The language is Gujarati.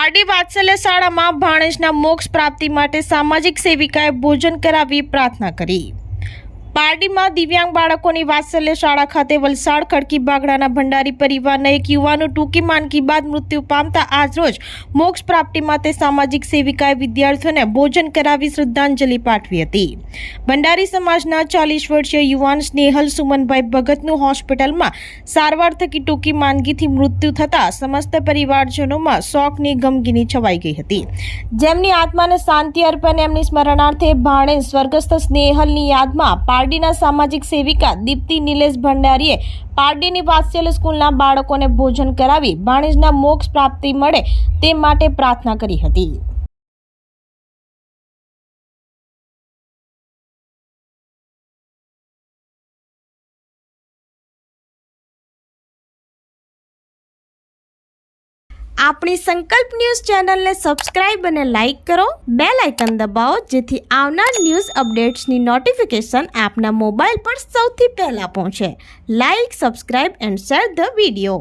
પારડી વાત્સલ્ય શાળામાં ભાણેજના મોક્ષ પ્રાપ્તિ માટે સામાજિક સેવિકાએ ભોજન કરાવી પ્રાર્થના કરી। પારડીમાં દિવ્યાંગ બાળકોની વાત્સલ્ય શાળા ખાતે વલસાડ ખડકી બાગડાના ભંડારી પરિવારના એક યુવાનું ટૂંકી માંદગી બાદ મૃત્યુ પામતા આજરોજ મોક્ષ પ્રાપ્તિ માટે સામાજિક સેવિકાએ વિદ્યાર્થીઓને ભોજન કરાવી શ્રદ્ધાંજલિ પાઠવી હતી। ભંડારી સમાજના 40 વર્ષીય યુવાન સ્નેહલ સુમનભાઈ ભગતનું હોસ્પિટલમાં સારવાર થકી ટૂંકી માંદગીથી મૃત્યુ થતાં સમસ્ત પરિવારજનોમાં શોકની ગમગીની છવાઈ ગઈ હતી। જેમની આત્માને શાંતિ અર્પે એમની સ્મરણાર્થે ભાણેજ સ્વર્ગસ્થ સ્નેહલની યાદમાં પારડીના સામાજિક સેવિકા દીપ્તિ નિલેશ ભંડારીએ પારડીની વાત્સલ્ય સ્કૂલના બાળકોને ભોજન કરાવી ભાણેજના મોક્ષ પ્રાપ્તિ મળે તે માટે પ્રાર્થના કરી હતી। આપણી સંકલ્પ ન્યૂઝ ચેનલને સબસ્ક્રાઇબ અને લાઇક કરો, બેલ આઇકન દબાવો જેથી આવનાર ન્યૂઝ અપડેટ્સની નોટિફિકેશન આપના મોબાઈલ પર સૌથી પહેલા પહોંચે। Like, subscribe and share the video.